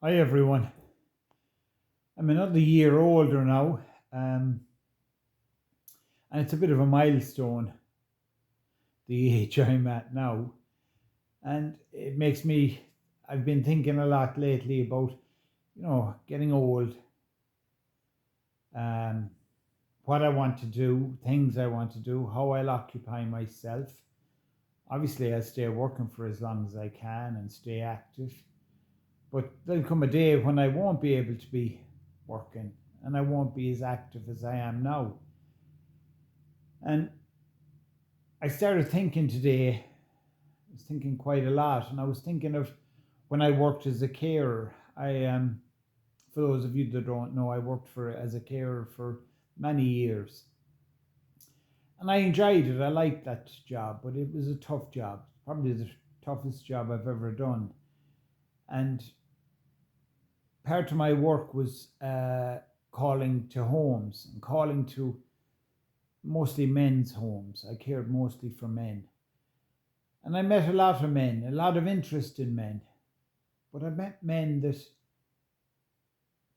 Hi everyone. I'm another year older now, um, and it's a bit of a milestone, the age I'm at now. And it makes me, I've been thinking a lot lately about, getting old, um, what I want to do, things I want to do, how I'll occupy myself. Obviously, I'll stay working for as long as I can and stay active. But there'll come a day when I won't be able to be working and I won't be as active as I am now. And I started thinking today, I was thinking quite a lot, and I was thinking of when I worked as a carer. For those of you that don't know, I worked for as a carer for many years, and I enjoyed it. I liked that job, but it was a tough job, probably the toughest job I've ever done. And part of my work was calling to homes and calling to mostly men's homes. I cared mostly for men, and I met a lot of men, a lot of interest in men. But I met men that,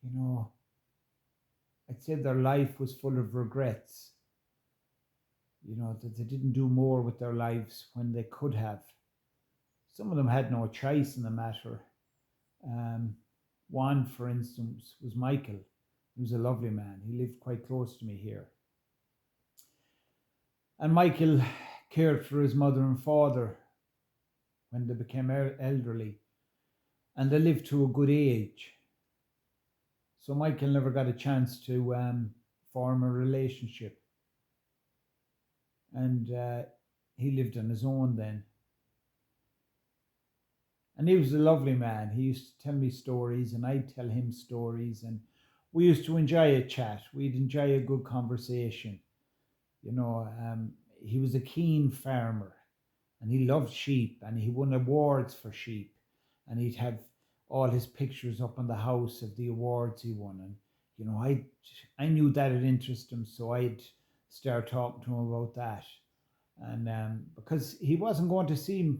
you know, I'd say their life was full of regrets, that they didn't do more with their lives when they could have. Some of them had no choice in the matter. Um, One, for instance, was Michael. He was a lovely man. He lived quite close to me here. And Michael cared for his mother and father when they became elderly, and they lived to a good age. So Michael never got a chance to form a relationship, and he lived on his own then. And he was a lovely man. He used to tell me stories, and I'd tell him stories, and we used to enjoy a chat. We'd enjoy a good conversation. You know, he was a keen farmer, and he loved sheep, and he won awards for sheep, and he'd have all his pictures up on the house of the awards he won. And I knew that it interested him, so I'd start talking to him about that. And because he wasn't going to see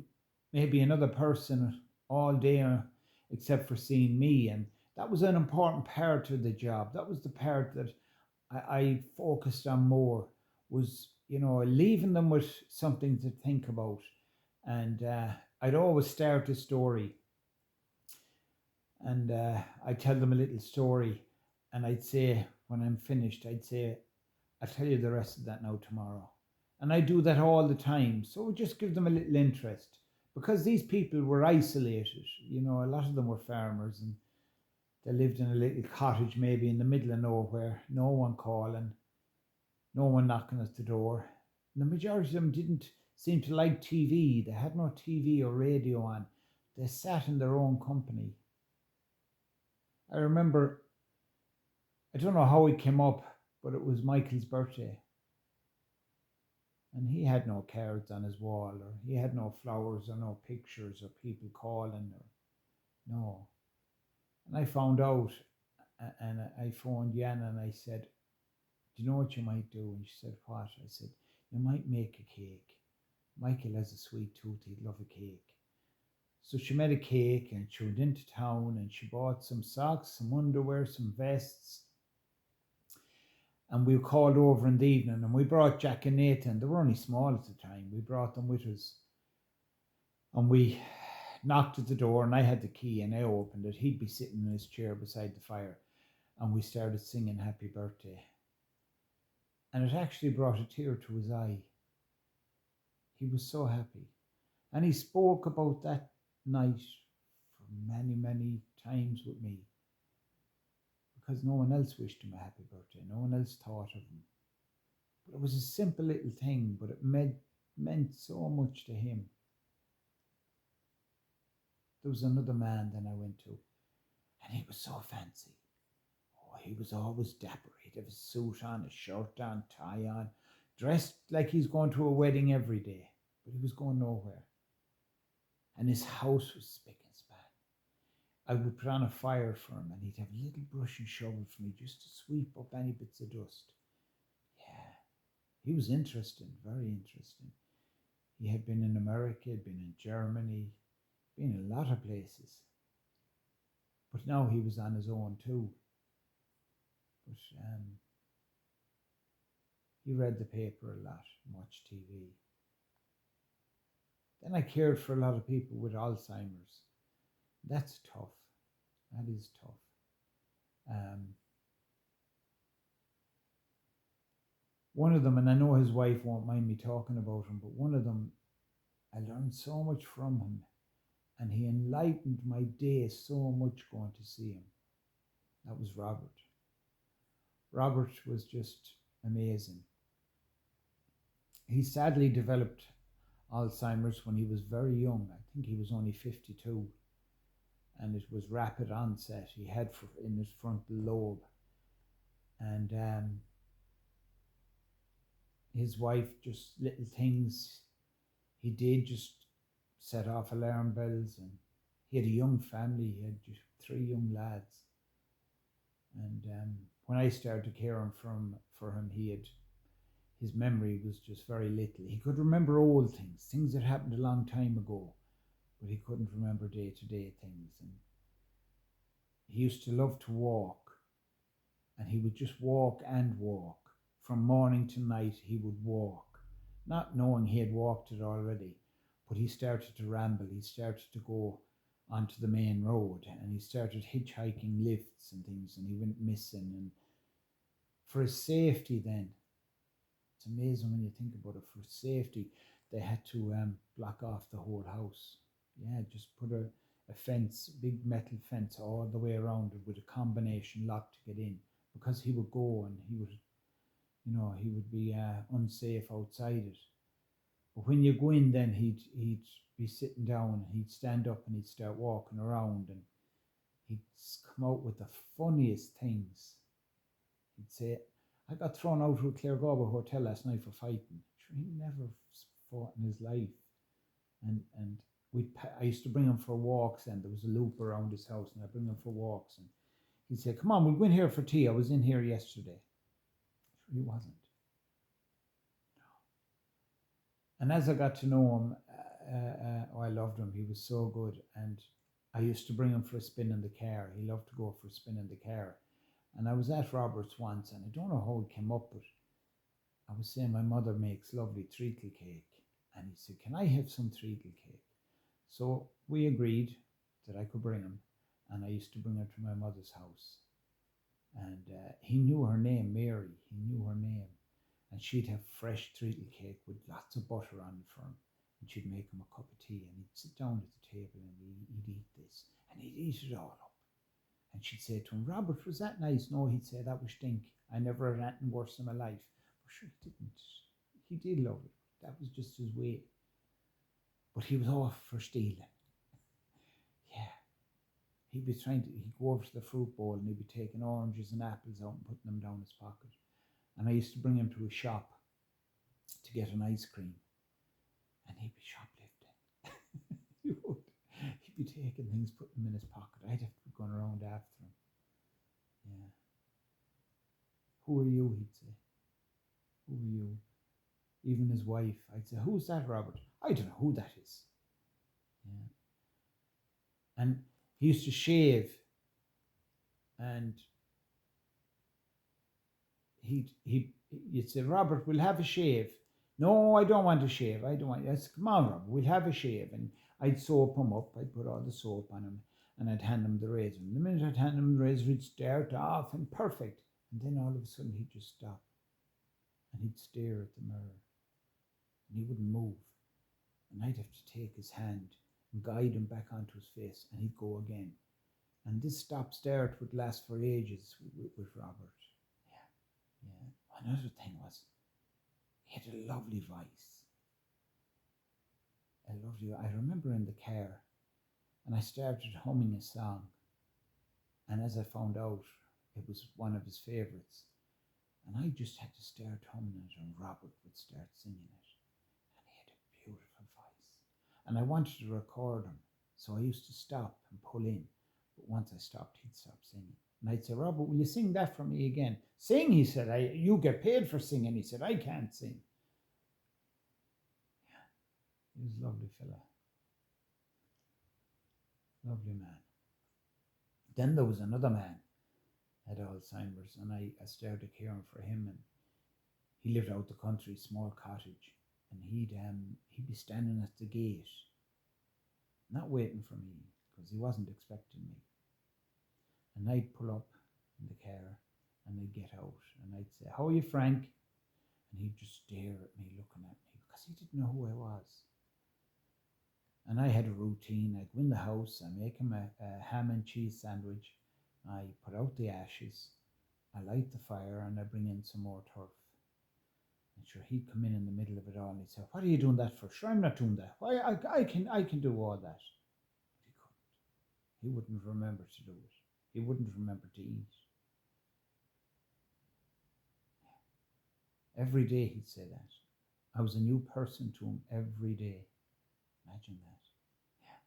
maybe another person all day, except for seeing me, and that was an important part of the job. That was the part that I focused on more, was leaving them with something to think about. And I'd always start a story, and I'd tell them a little story, and I'd say, when I'm finished, I'd say, I'll tell you the rest of that now tomorrow. And I do that all the time. So it just give them a little interest, because these people were isolated. A lot of them were farmers, and they lived in a little cottage, maybe in the middle of nowhere, no one calling, no one knocking at the door. And the majority of them didn't seem to like TV. They had no TV or radio on. They sat in their own company. I remember, I don't know how it came up, but it was Michael's birthday, and he had no cards on his wall, or he had no flowers, or no pictures, or people calling, or no. And I found out, and I phoned Jan, and I said, "Do you know what you might do?" And she said, "What?" I said, "You might make a cake. Michael has a sweet tooth, he'd love a cake." So she made a cake, and she went into town, and she bought some socks, some underwear, some vests, and we called over in the evening, and we brought Jack and Nathan. They were only small at the time. We brought them with us, and we knocked at the door, and I had the key, and I opened it. He'd be sitting in his chair beside the fire, and we started singing Happy Birthday. And it actually brought a tear to his eye. He was so happy. And he spoke about that night for many, many times with me, because no one else wished him a happy birthday. No one else thought of him. But it was a simple little thing, but it meant so much to him. There was another man that I went to, and he was so fancy. Oh, he was always dapper. He'd have a suit on, a shirt on, tie on, dressed like he's going to a wedding every day, but he was going nowhere. And his house was spick and span. I would put on a fire for him, and he'd have a little brush and shovel for me just to sweep up any bits of dust. Yeah, he was interesting, very interesting. He had been in America, had been in Germany, been in a lot of places. But now he was on his own too. But he read the paper a lot, watched TV. Then I cared for a lot of people with Alzheimer's. That's tough. That is tough. Um, one of them, and I know his wife won't mind me talking about him, but one of them, I learned so much from him, and he enlightened my day so much going to see him. That was Robert. Robert was just amazing. He sadly developed Alzheimer's when he was very young. I think he was only 52, and it was rapid onset. He had in his frontal lobe, and his wife, just little things he did, just set off alarm bells. And he had a young family. He had just 3 young lads. And when I started caring for him, his memory was just very little. He could remember old things that happened a long time ago, but he couldn't remember day-to-day things. And he used to love to walk, and he would just walk and walk. From morning to night, he would walk, not knowing he had walked it already, but he started to ramble. He started to go onto the main road, and he started hitchhiking lifts and things, and he went missing. And for his safety then, it's amazing when you think about it, for safety, they had to block off the whole house. Yeah, just put a fence, big metal fence all the way around it with a combination lock to get in, because he would go and he would be unsafe outside it. But when you go in, then he'd be sitting down, he'd stand up and he'd start walking around, and he'd come out with the funniest things. He'd say, "I got thrown out of a Claregoba hotel last night for fighting." Sure, he never fought in his life. And I used to bring him for walks, and there was a loop around his house, and I'd bring him for walks, and he'd say, "Come on, we'll go in here for tea. I was in here yesterday." Sure, he wasn't. And as I got to know him, I loved him. He was so good. And I used to bring him for a spin in the car. He loved to go for a spin in the car. And I was at Robert's once, and I don't know how it came up, but I was saying my mother makes lovely treacle cake. And he said, "Can I have some treacle cake?" So we agreed that I could bring him. And I used to bring her to my mother's house. And he knew her name, Mary. He knew her name. And she'd have fresh treacle cake with lots of butter on it for him. And she'd make him a cup of tea, and he'd sit down at the table and he'd eat this. And he'd eat it all up. And she'd say to him, "Robert, was that nice?" No, he'd say, "That was stink. I never had anything worse in my life." But sure, he didn't. He did love it. That was just his way. But he was off for stealing. Yeah. He'd go over to the fruit bowl, and he'd be taking oranges and apples out and putting them down his pocket. And I used to bring him to a shop to get an ice cream, and he'd be shoplifting. He would. He'd be taking things, putting them in his pocket. I'd have to be going around after him. Yeah. "Who are you?" he'd say. "Who are you?" Even his wife, I'd say, "Who's that, Robert?" "I don't know who that is." Yeah. And he used to shave, and you'd say, "Robert, we'll have a shave." "No, I don't want to shave. I don't want." I said, "Come on, Robert, we'll have a shave." And I'd soap him up. I'd put all the soap on him, and I'd hand him the razor. And the minute I'd hand him the razor, he'd start off and perfect. And then all of a sudden, he'd just stop, and he'd stare at the mirror, and he wouldn't move. And I'd have to take his hand and guide him back onto his face, and he'd go again. And this stop-start would last for ages with Robert. Yeah. Another thing was, he had a lovely voice. I remember in the car, and I started humming a song. And as I found out, it was one of his favourites. And I just had to start humming it, and Robert would start singing it. And he had a beautiful voice. And I wanted to record him, so I used to stop and pull in. But once I stopped, he'd stop singing. And I'd say, "Robert, will you sing that for me again?" "Sing," he said. "You get paid for singing." He said, "I can't sing." Yeah, he was a lovely fella. Lovely man. Then there was another man had Alzheimer's, and I started caring for him, and he lived out the country, small cottage, and he'd be standing at the gate, not waiting for me because he wasn't expecting me. And I'd pull up in the car, and I'd get out, and I'd say, "How are you, Frank?" And he'd just stare at me, looking at me, because he didn't know who I was. And I had a routine. I'd go in the house, I make him a ham and cheese sandwich, I put out the ashes, I light the fire, and I bring in some more turf. And sure, he'd come in the middle of it all, and he'd say, "What are you doing that for?" "Sure, I'm not doing that. Why, I can do all that." But he couldn't. He wouldn't remember to do it. He wouldn't remember to eat. Every day he'd say that. I was a new person to him every day. Imagine that. Yeah.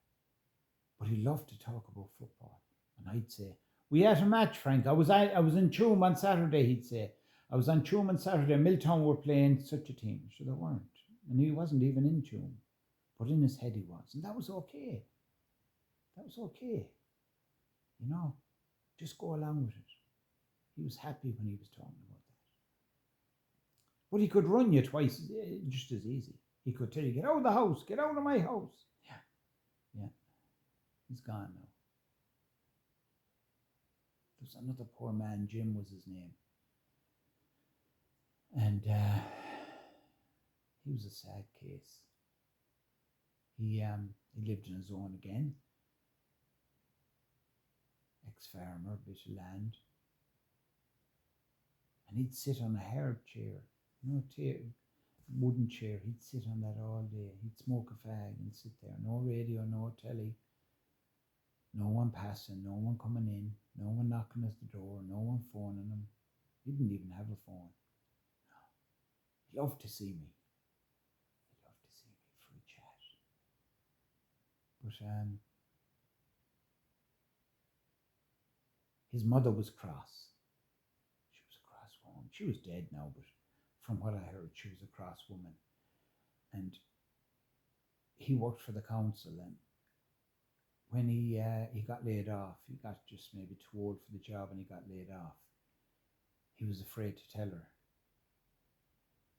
But he loved to talk about football. And I'd say, "We had a match, Frank. I was in Tuam on Saturday," he'd say. "I was on Tuam on Saturday. Milltown were playing such a team." So they weren't. And he wasn't even in Tuam. But in his head he was. And that was okay. That was okay. You know, just go along with it. He was happy when he was talking about that. But he could run you twice just as easy. He could tell you, "Get out of the house. Get out of my house." Yeah. Yeah. He's gone now. There's another poor man, Jim was his name. And he was a sad case. He lived in his own again. Ex-farmer, bit of land. And he'd sit on a hard chair, wooden chair. He'd sit on that all day. He'd smoke a fag and sit there. No radio, no telly. No one passing, no one coming in, no one knocking at the door, no one phoning him. He didn't even have a phone. He loved to see me. He loved to see me for a chat. But his mother was cross. She was a cross woman. She was dead now, but from what I heard, she was a cross woman. And he worked for the council, and when he got laid off, he got just maybe too old for the job, and he got laid off. He was afraid to tell her.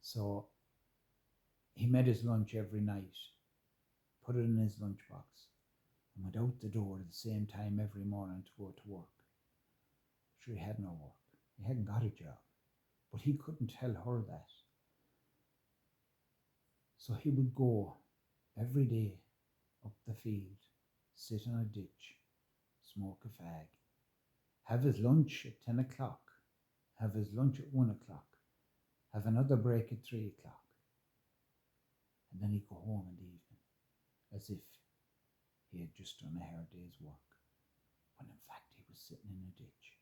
So he made his lunch every night, put it in his lunchbox, and went out the door at the same time every morning to go to work. Sure, he had no work. He hadn't got a job, but he couldn't tell her that. So he would go every day up the field, sit on a ditch, smoke a fag, have his lunch at 10 o'clock, have his lunch at 1 o'clock, have another break at 3 o'clock, and then he'd go home in the evening, as if he had just done a hard day's work, when in fact he was sitting in a ditch.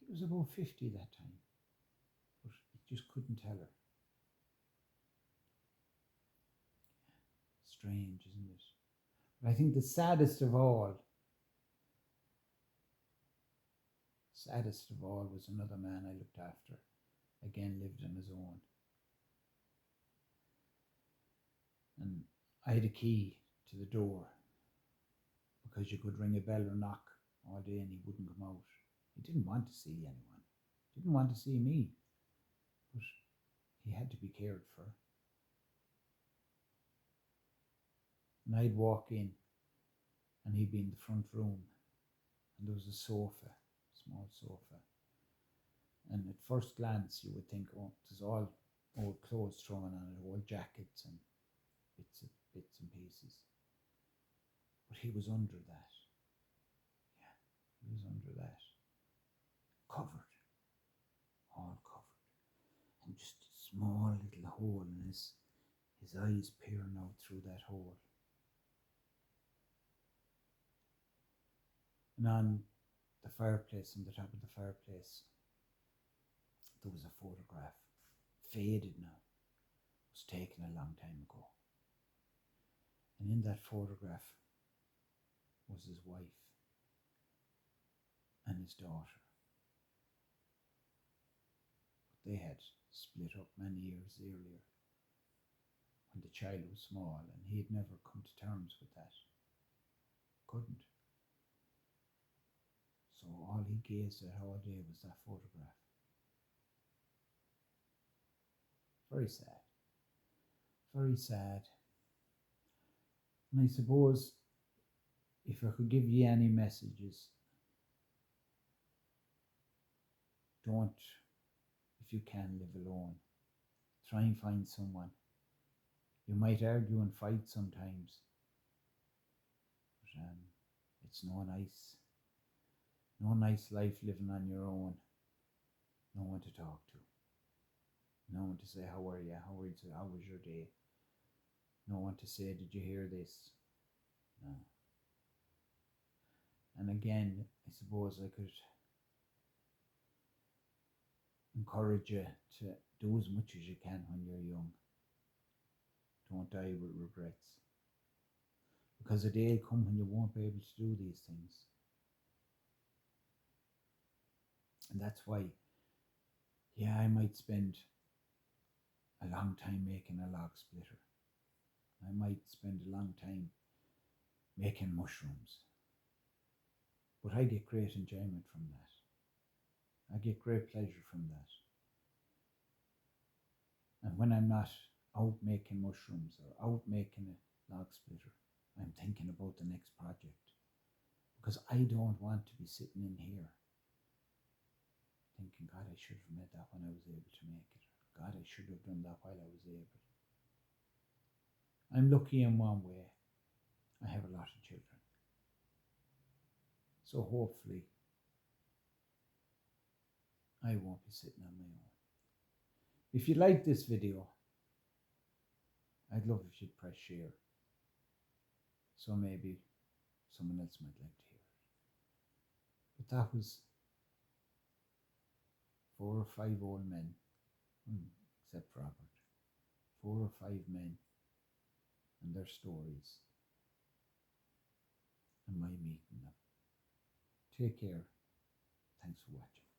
He was about 50 that time, but he just couldn't tell her. Strange, isn't it? But I think the saddest of all was another man I looked after. Again, lived on his own. And I had a key to the door, because you could ring a bell or knock all day and he wouldn't come out. He didn't want to see anyone. Didn't want to see me. But he had to be cared for. And I'd walk in, and he'd be in the front room, and there was a sofa, small sofa. And at first glance, you would think, "Oh, there's all old clothes thrown on it, old jackets and bits and pieces." But he was under that. Yeah, he was under that. Covered, all covered. And just a small little hole in his eyes peering out through that hole. And on the fireplace, on the top of the fireplace, there was a photograph, faded now. It was taken a long time ago. And in that photograph was his wife and his daughter. But they had split up many years earlier, when the child was small, and he had never come to terms with that. Couldn't. gazed at all day was that photograph. Very sad. Very sad. And I suppose if I could give you any messages, don't, if you can, live alone. Try and find someone. You might argue and fight sometimes, but it's no nice life living on your own. No one to talk to. No one to say, how are you? How was your day? No one to say, did you hear this? No. And again, I suppose I could encourage you to do as much as you can when you're young. Don't die with regrets. Because a day will come when you won't be able to do these things. And that's why, yeah, I might spend a long time making a log splitter. I might spend a long time making mushrooms. But I get great enjoyment from that. I get great pleasure from that. And when I'm not out making mushrooms or out making a log splitter, I'm thinking about the next project. Because I don't want to be sitting in here thinking, God, I should have made that when I was able to make it. God, I should have done that while I was able. I'm lucky in one way. I have a lot of children. So hopefully I won't be sitting on my own. If you like this video, I'd love if you'd press share. So maybe someone else might like to hear it. But that was 4 or 5 old men, except Robert. 4 or 5 men and their stories and my meeting them. Take care. Thanks for watching.